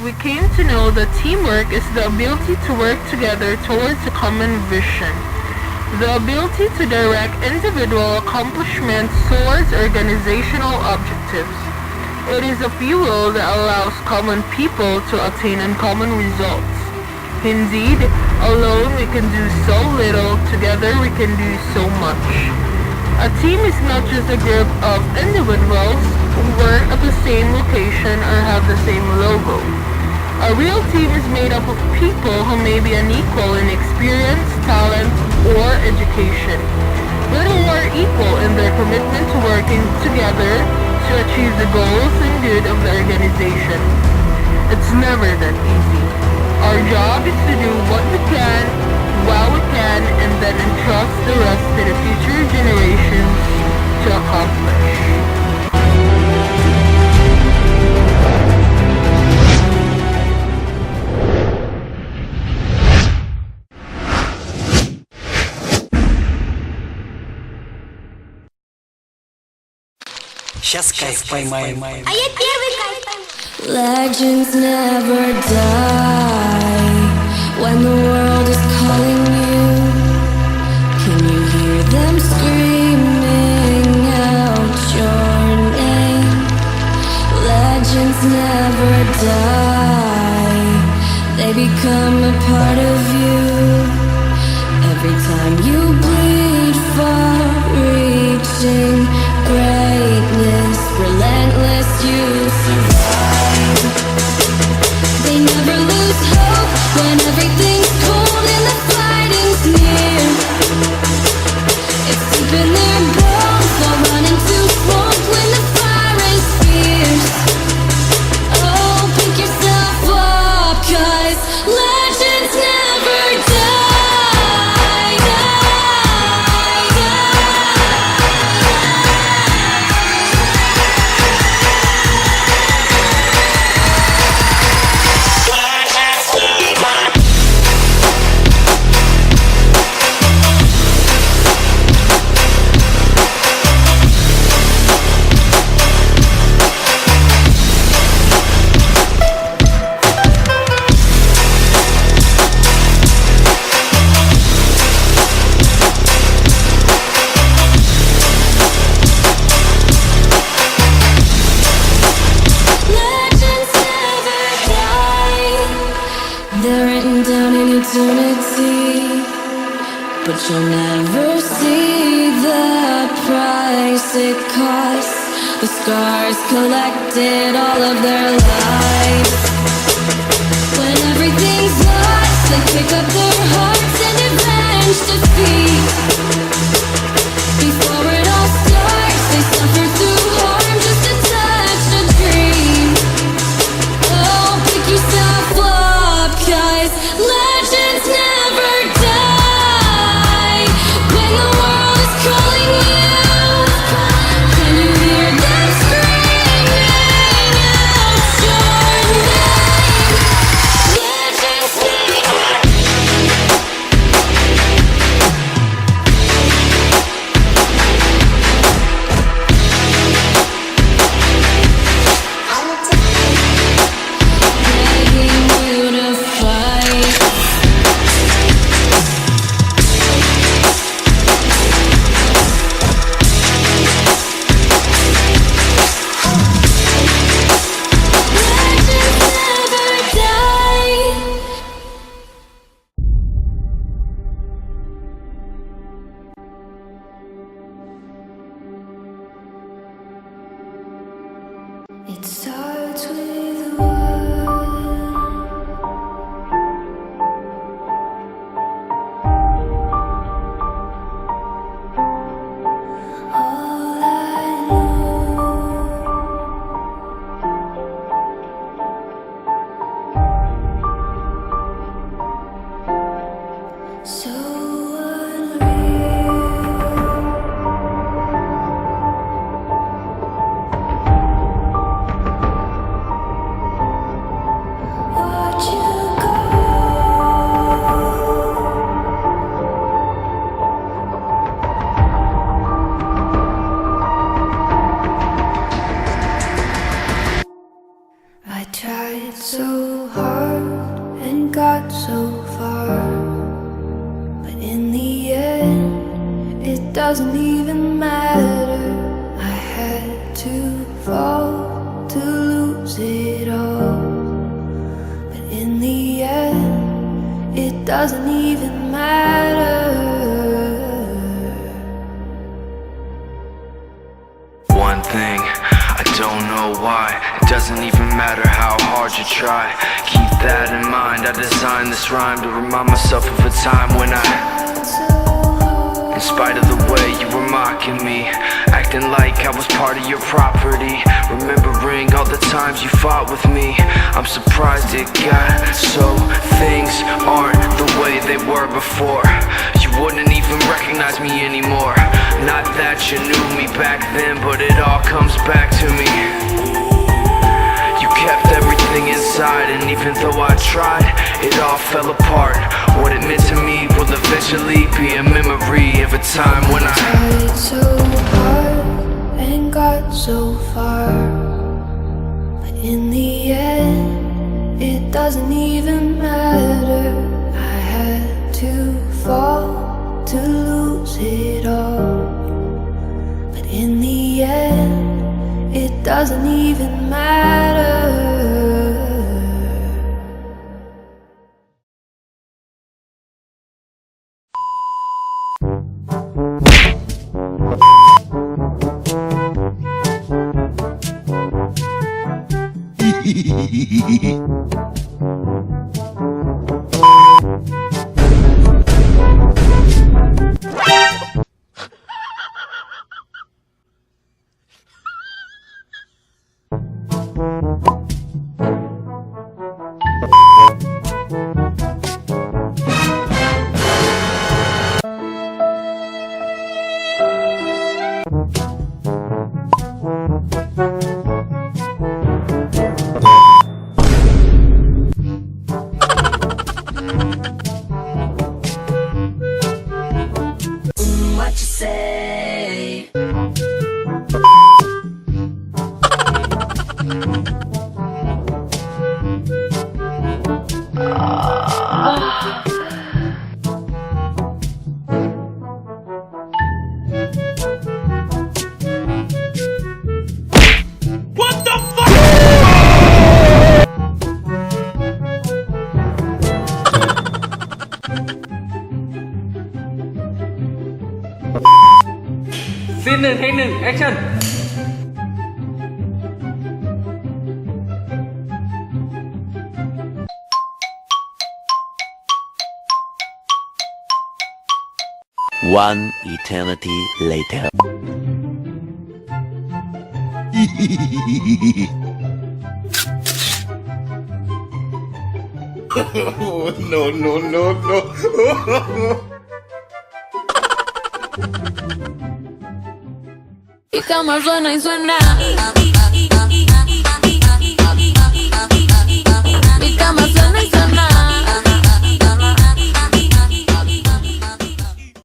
we came to know that teamwork is the ability to work together towards a common vision. The ability to direct individual accomplishments towards organizational objectives. It is a fuel that allows common people to attain uncommon results. Indeed, alone we can do so little, together we can do so much. A team is not just a group of individuals who work at the same location or have the same logo. A real team is made up of people who may be unequal in experience, talent, or education, but who are equal in their commitment to working together to achieve the goals and good of the organization. It's never that easy. Our job is to do what we can, while we can, and then entrust the rest to the future generations to accomplish. Сейчас кайф поймаем. А я первый кайф поймаю. Legends never die when the world is calling you. Can you hear them screaming out your name? Legends never die, they become a part of you. Every time you bleed for reaching greatness, relentless you survive. They never lose hope when everything's cold and the fighting's near. It's deep in their bones, they'll run into smoke when the fire is fierce. Oh, pick yourself up, 'cause legends never die. But you'll never see the price it costs. The scars collected all of their lives. When everything's lost, they pick up their hearts and avenge defeat. Before it all starts, they suffer through harm just to touch a dream. Oh, pick yourself up, 'cause legends never die. When the world is calling you, can you hear them screaming out your name? so hard and got so far, but in the end, it doesn't even matter. I had to fall to lose it all, but in the end, it doesn't even matter. One thing, I don't know why. It doesn't even matter how hard you try. Keep that in mind. I designed this rhyme to remind myself of a time when in spite of the way you were mocking me, acting like I was part of your property, remembering all the times you fought with me, I'm surprised it got so things aren't the way they were before. You wouldn't even recognize me anymore. Not that you knew me back then, but it all comes back to me. You kept everything inside, and even though I tried, it all fell apart. What it meant to me will eventually be a memory of a time when I tried so hard and got so far, but in the end, it doesn't even matter. I had to fall to lose it all, but in the end, it doesn't even matter. Scene 1 take 1 action. One eternity later. No, no, no, no. Y cámara suena y suena.